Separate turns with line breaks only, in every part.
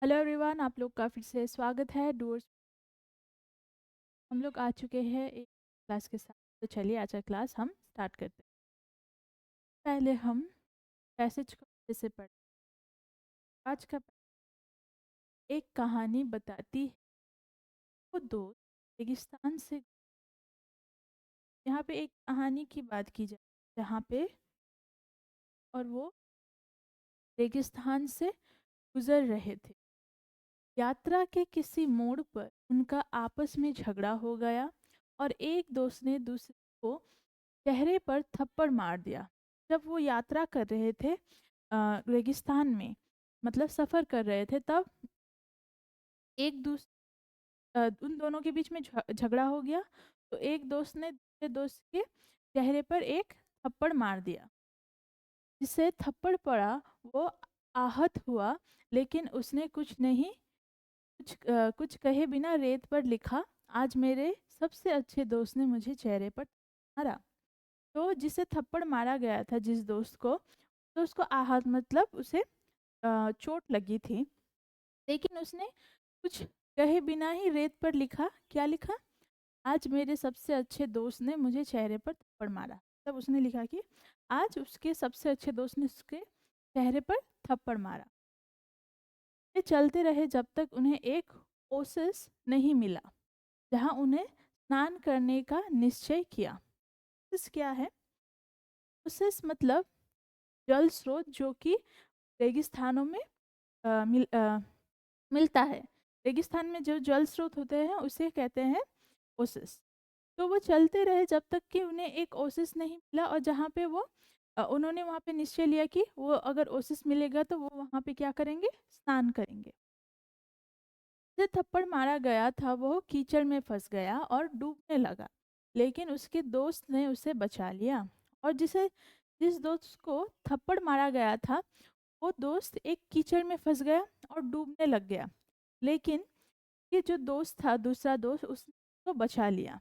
Hello everyone, आप लोग का फिर से स्वागत है डूअर्स। हम लोग आ चुके हैं एक क्लास के साथ। तो चलिए आज का क्लास हम स्टार्ट करते हैं। पहले हम पैसेज को अच्छे से पढ़। आज का एक कहानी बताती है। वो दोस्त रेगिस्तान से। यहाँ पे एक कहानी की बात की जाए जहाँ पे और वो रेगिस्तान से गुजर रहे थे। यात्रा के किसी मोड़ पर उनका आपस में झगड़ा हो गया और एक दोस्त ने दूसरे को चेहरे पर थप्पड़ मार दिया। जब वो यात्रा कर रहे थे रेगिस्तान में, मतलब सफ़र कर रहे थे, तब एक उन दोनों के बीच में झगड़ा हो गया। तो एक दोस्त ने दूसरे दोस्त के चेहरे पर एक थप्पड़ मार दिया। जिससे थप्पड़ पड़ा, वो आहत हुआ, लेकिन उसने कुछ कहे बिना रेत पर लिखा, आज मेरे सबसे अच्छे दोस्त ने मुझे चेहरे पर मारा। तो जिसे थप्पड़ मारा गया था, जिस दोस्त को, तो उसको आहत मतलब उसे चोट लगी थी, लेकिन उसने कुछ कहे बिना ही रेत पर लिखा। क्या लिखा? आज मेरे सबसे अच्छे दोस्त ने मुझे चेहरे पर थप्पड़ मारा। तब उसने लिखा कि आज उसके सबसे अच्छे दोस्त ने उसके चेहरे पर थप्पड़ मारा। ये चलते रहे जब तक उन्हें एक ओसिस नहीं मिला, जहां उन्हें स्नान करने का निश्चय किया। ओसिस क्या है? ओसिस मतलब जल स्रोत जो कि रेगिस्तानों में मिलता है। रेगिस्तान में जो जल स्रोत होते हैं उसे कहते हैं ओसिस। तो वो चलते रहे जब तक कि उन्हें एक ओसिस नहीं मिला, और जहाँ पे वो उन्होंने वहाँ पे निश्चय लिया कि वो अगर ओसिस मिलेगा तो वो वहाँ पे क्या करेंगे? स्नान करेंगे। जिसे थप्पड़ मारा गया था वो कीचड़ में फंस गया और डूबने लगा, लेकिन उसके दोस्त ने उसे बचा लिया। और जिस दोस्त को थप्पड़ मारा गया था, वो दोस्त एक कीचड़ में फंस गया और डूबने लग गया, लेकिन ये जो दोस्त था, दूसरा दोस्त, उसने उसको बचा लिया।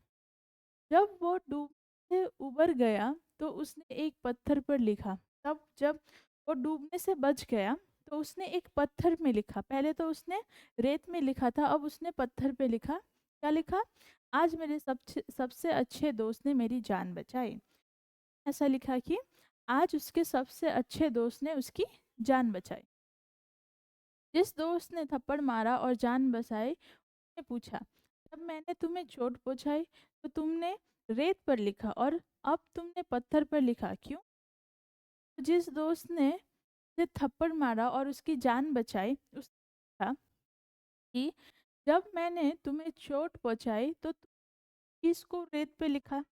जब वो डूब से उबर गया तो उसने एक पत्थर पर लिखा। तब जब वो डूबने से बच गया तो उसने एक पत्थर में लिखा। पहले तो उसने रेत में लिखा था, अब उसने पत्थर पे लिखा। क्या लिखा? आज मेरे सबसे सबसे अच्छे दोस्त ने मेरी जान बचाई। ऐसा लिखा कि आज उसके सबसे अच्छे दोस्त ने उसकी जान बचाई। जिस दोस्त ने थप्पड़ मारा और जान बचाई, ने पूछा, जब मैंने तुम्हें चोट पहुंचाई तो तुमने रेत पर लिखा और अब तुमने पत्थर पर लिखा, क्यों? तो जिस दोस्त ने उसे थप्पड़ मारा और उसकी जान बचाई, उसने कहा कि जब मैंने तुम्हें चोट पहुंचाई तो तुमने इसको रेत पे लिखा,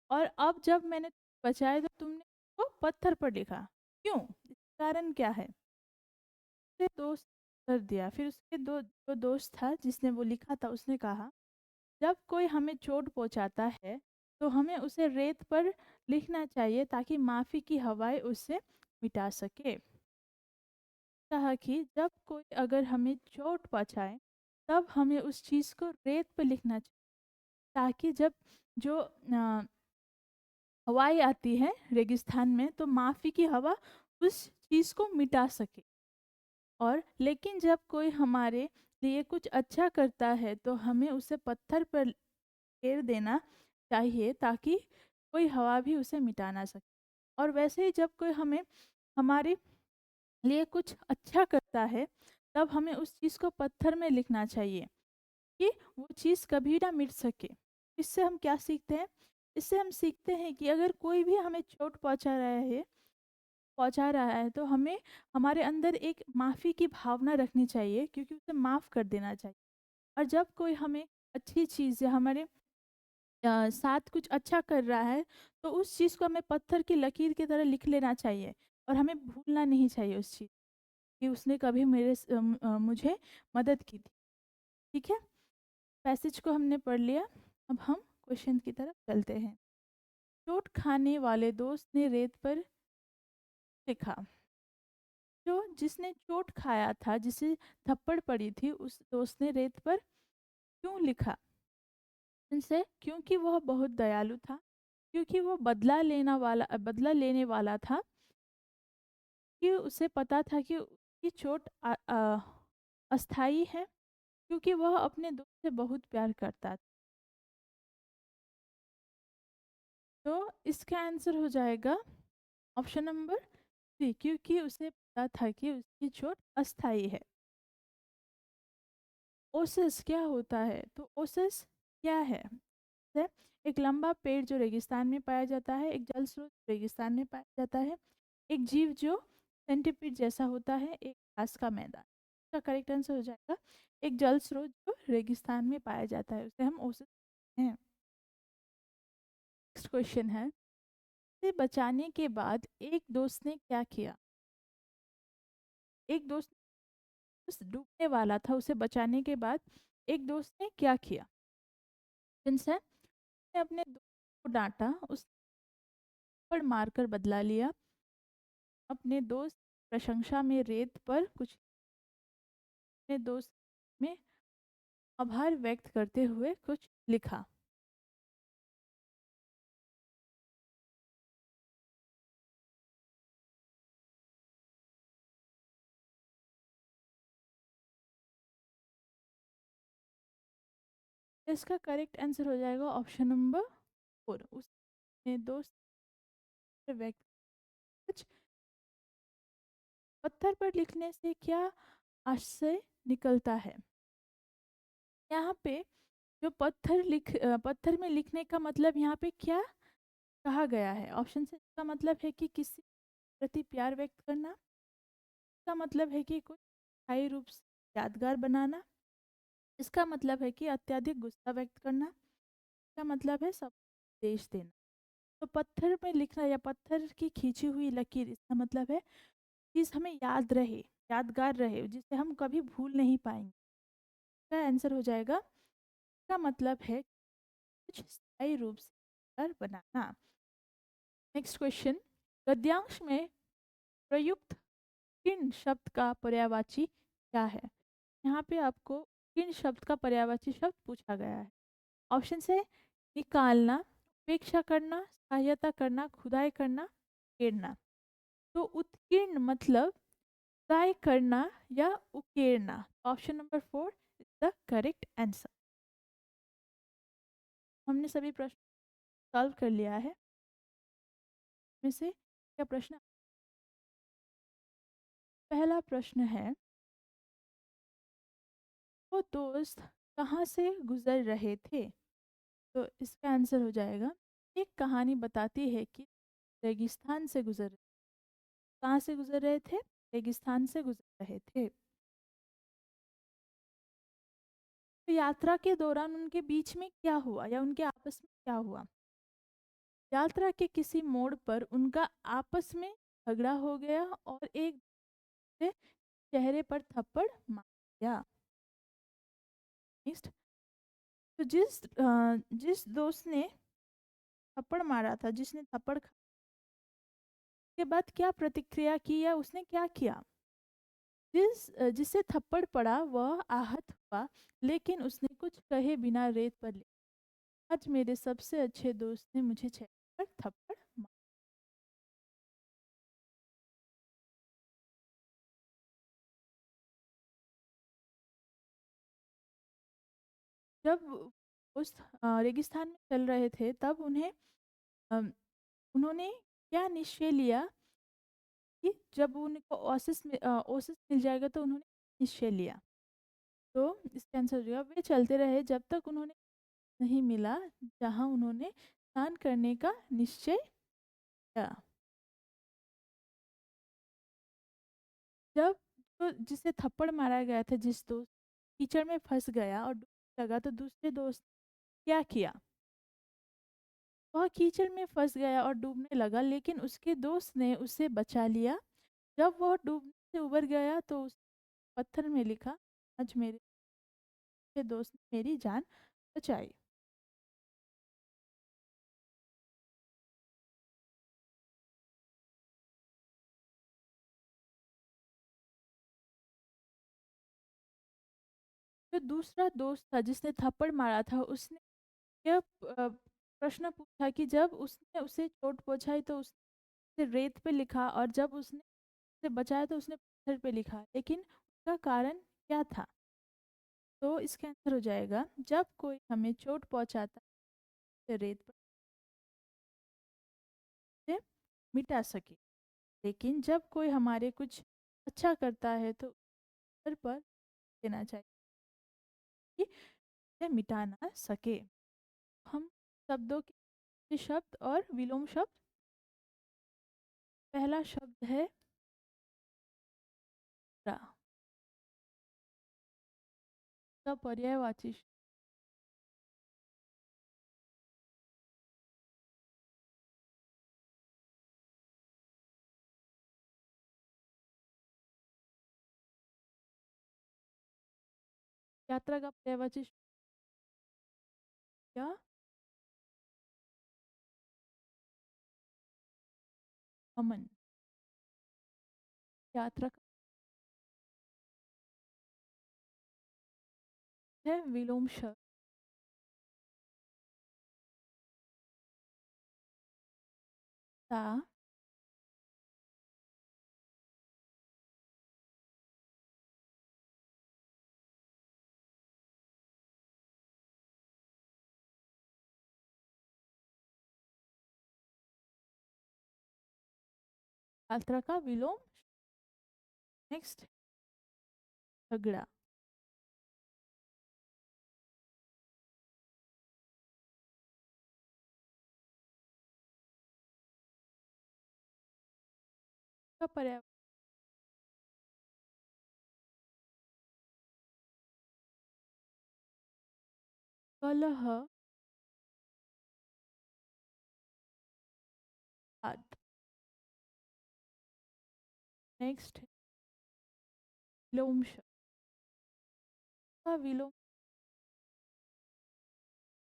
और अब जब मैंने बचाया तो तुमने इसको पत्थर पर लिखा, क्यों? इसका कारण क्या है? उसने दोस्त कर दिया। फिर उसके जो दोस्त था जिसने वो लिखा था, उसने कहा, जब कोई हमें चोट पहुंचाता है तो हमें उसे रेत पर लिखना चाहिए ताकि माफ़ी की हवाएं उससे मिटा सके। कहा कि जब कोई अगर हमें चोट पहुंचाए तब हमें उस चीज़ को रेत पर लिखना चाहिए, ताकि जब जो हवाएं आती हैं रेगिस्तान में, तो माफ़ी की हवा उस चीज़ को मिटा सके। और लेकिन जब कोई हमारे लिए कुछ अच्छा करता है तो हमें उसे पत्थर पर फेर देना चाहिए, ताकि कोई हवा भी उसे मिटा ना सके। और वैसे ही जब कोई हमें हमारे लिए कुछ अच्छा करता है, तब हमें उस चीज़ को पत्थर में लिखना चाहिए कि वो चीज़ कभी ना मिट सके। इससे हम क्या सीखते हैं? इससे हम सीखते हैं कि अगर कोई भी हमें चोट पहुंचा रहा है तो हमें हमारे अंदर एक माफ़ी की भावना रखनी चाहिए, क्योंकि उसे माफ़ कर देना चाहिए। और जब कोई हमें अच्छी चीज़ या हमारे साथ कुछ अच्छा कर रहा है, तो उस चीज़ को हमें पत्थर की लकीर की तरह लिख लेना चाहिए, और हमें भूलना नहीं चाहिए उस चीज़ कि उसने कभी मुझे मदद की थी। ठीक है? पैसेज को हमने पढ़ लिया। अब हम क्वेश्चन की तरफ चलते हैं। चोट खाने वाले दोस्त ने रेत पर लिखा। जो जिसने चोट खाया था, जिसे थप्पड़ पड़ी थी, उस दोस्त ने रेत पर क्यों लिखा? इनसे, क्योंकि वह बहुत दयालु था, क्योंकि वो बदला लेने वाला था, कि उसे पता था कि उसकी चोट अस्थाई है क्योंकि वह अपने दोस्त से बहुत प्यार करता था। तो इसका आंसर हो जाएगा ऑप्शन नंबर सी, क्योंकि उसे पता था कि उसकी चोट अस्थाई है। ओसिस क्या होता है? तो ओसिस क्या है एक लंबा पेड़ जो रेगिस्तान में पाया जाता है, एक जल स्रोत रेगिस्तान में पाया जाता है, एक जीव जो सेंटीपीड जैसा होता है, एक घास का मैदान। इसका करेक्ट आंसर हो जाएगा एक जल स्रोत जो रेगिस्तान में पाया जाता है, उसे हम ओसिस हैं। नेक्स्ट क्वेश्चन है, से बचाने के बाद एक दोस्त ने क्या किया? एक दोस्त उस डूबने वाला था, उसे बचाने के बाद एक दोस्त ने क्या किया? जिनसे उसने अपने दोस्त को डांटा, उस पर मारकर बदला लिया, अपने दोस्त की प्रशंसा में रेत पर कुछ, अपने दोस्त में आभार व्यक्त करते हुए कुछ लिखा। इसका करेक्ट आंसर हो जाएगा ऑप्शन नंबर फोर, उसने दोस्त से व्यक्त कुछ। पत्थर पर लिखने से क्या आशय निकलता है? यहाँ पे जो पत्थर में लिखने का मतलब यहाँ पे क्या कहा गया है? ऑप्शन से इसका मतलब है कि किसी के प्रति प्यार व्यक्त करना, इसका मतलब है कि कुछ स्थायी रूप से यादगार बनाना, इसका मतलब है कि अत्यधिक गुस्सा व्यक्त करना, इसका मतलब है सब देश देना। तो पत्थर में लिखना या पत्थर की खींची हुई लकीर, इसका मतलब है चीज हमें याद रहे, यादगार रहे, जिसे हम कभी भूल नहीं पाएंगे। इसका आंसर हो जाएगा, इसका मतलब है कुछ स्थायी रूप से यादगार बनाना। नेक्स्ट क्वेश्चन, गद्यांश में प्रयुक्त किन शब्द का पर्यायवाची क्या है? यहाँ पे आपको किन शब्द का पर्यायवाची शब्द पूछा गया है। ऑप्शन से निकालना, उपेक्षा करना, सहायता करना, खुदाई करना, उकेरना। तो उत्कीर्ण मतलब खुदाई करना या उकेरना। Option number four is the correct answer. हमने सभी प्रश्न सॉल्व कर लिया है। में से क्या प्रश्न? पहला प्रश्न है, वो दोस्त कहाँ से गुजर रहे थे? तो इसका आंसर हो जाएगा, एक कहानी बताती है कि रेगिस्तान से गुजर, कहाँ से गुजर रहे थे? रेगिस्तान से गुजर रहे थे। तो यात्रा के दौरान उनके बीच में क्या हुआ या उनके आपस में क्या हुआ? यात्रा के किसी मोड़ पर उनका आपस में झगड़ा हो गया और एक दूसरे चेहरे पर थप्पड़ मार दिया। नेक्स्ट, तो जिस दोस्त ने थप्पड़ मारा था, जिसने थप्पड़ के बाद क्या प्रतिक्रिया की या उसने क्या किया? जिसे थप्पड़ पड़ा वह आहत हुआ, लेकिन उसने कुछ कहे बिना रेत पर आज मेरे सबसे अच्छे दोस्त ने मुझे चेहरे पर थप्पड़ मारा। जब उस रेगिस्तान में चल रहे थे तब उन्होंने क्या निश्चय लिया कि जब उनको ओसिस मिल जाएगा, तो उन्होंने निश्चय लिया। तो इसका आंसर हो जाएगा, वे चलते रहे जब तक उन्होंने नहीं मिला जहां उन्होंने स्नान करने का निश्चय किया। जब तो जिसे थप्पड़ मारा गया था, जिस दोस्त कीचड़ में फंस गया और डूबने लगा, तो दूसरे दोस्त क्या किया? वह कीचड़ में फंस गया और डूबने लगा, लेकिन उसके दोस्त ने उसे बचा लिया। जब वह डूबने से उबर गया तो उस पत्थर में लिखा, आज मेरे दोस्त ने मेरी जान बचाई। जो दूसरा दोस्त था जिसने थप्पड़ मारा था, उसने यह प्रश्न पूछा कि जब उसने उसे चोट पहुंचाई तो उसने रेत पे लिखा, और जब उसने उसे बचाया तो उसने पत्थर पे लिखा, लेकिन उसका कारण क्या था? तो इसका आंसर हो जाएगा, जब कोई हमें चोट पहुँचाता है रेत पर से मिटा सके, लेकिन जब कोई हमारे कुछ अच्छा करता है तो सर पर देना चाहिए कि उसे मिटा ना सके। हम शब्दों के शब्द और विलोम शब्द। पहला शब्द है यात्रा का पर्यायवाची यात्रा का पर्यायवाची शब्द या गमन। यात्रा का है विलोम शब्द ता। यात्रा का विलोम। नेक्स्ट, झगड़ा का पर्याय कलह वाद। नेक्स्ट, विलोम शब्द का विलोम हो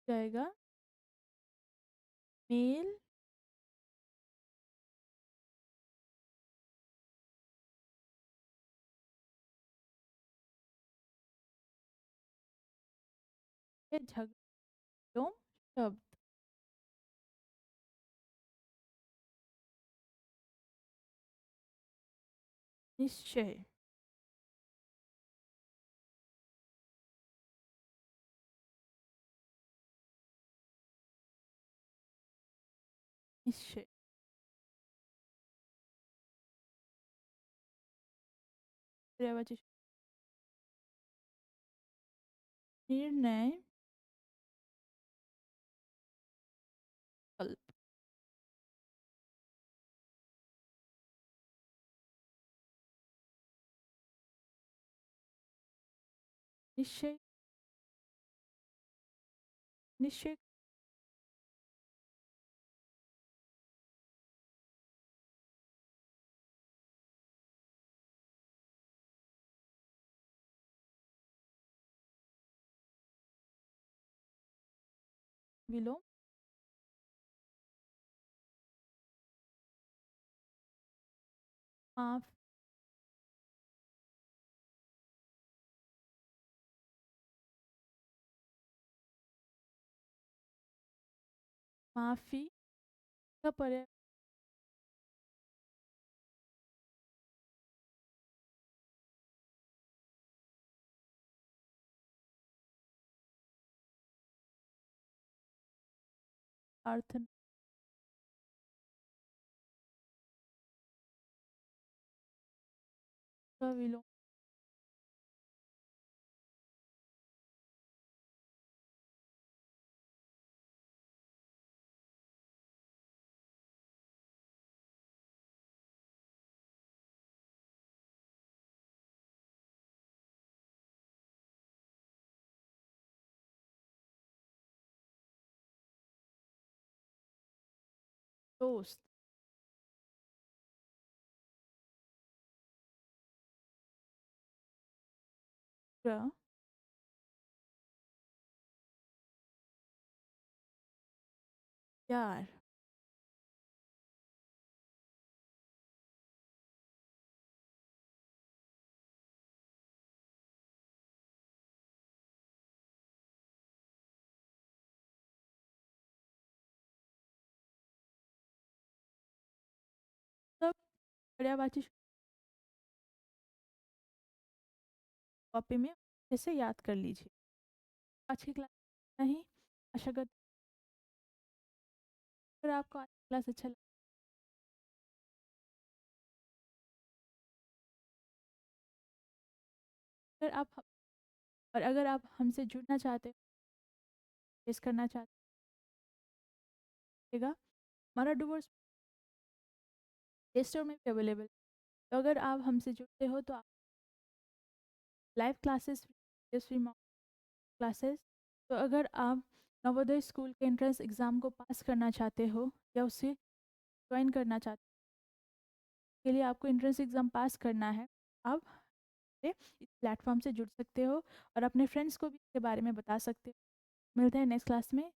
जाएगा मेल या झगड़ा। विलोम शब्द निश्चय। निश्चय पर्यायवाची शब्द निर्णय कल्प। निश्चय। निश्चय विलोम माफ। माफी का पर्याय अर्थ का विलोम दोस्त। प्र- प्यार। सब पर्यायवाची शब्द कॉपी में अच्छे से याद कर लीजिए। आज की क्लास इतना ही। आशा करती हूँ अगर आपको आज की क्लास अच्छा लगा, अगर आप और अगर आप हमसे जुड़ना चाहते हो, फेस करना चाहते हैं, हमारा डूवर्स प्ले स्टोर में भी अवेलेबल है। तो अगर आप हमसे जुड़ते हो तो आप live classes, free mock classes, तो अगर आप नवोदय स्कूल के एंट्रेंस एग्ज़ाम को पास करना चाहते हो या उसे ज्वाइन करना चाहते हो, के लिए आपको एंट्रेंस एग्ज़ाम पास करना है, आप से इस प्लेटफॉर्म से जुड़ सकते हो और अपने फ्रेंड्स को भी इसके बारे में बता सकते हो। मिलते हैं नेक्स्ट क्लास में।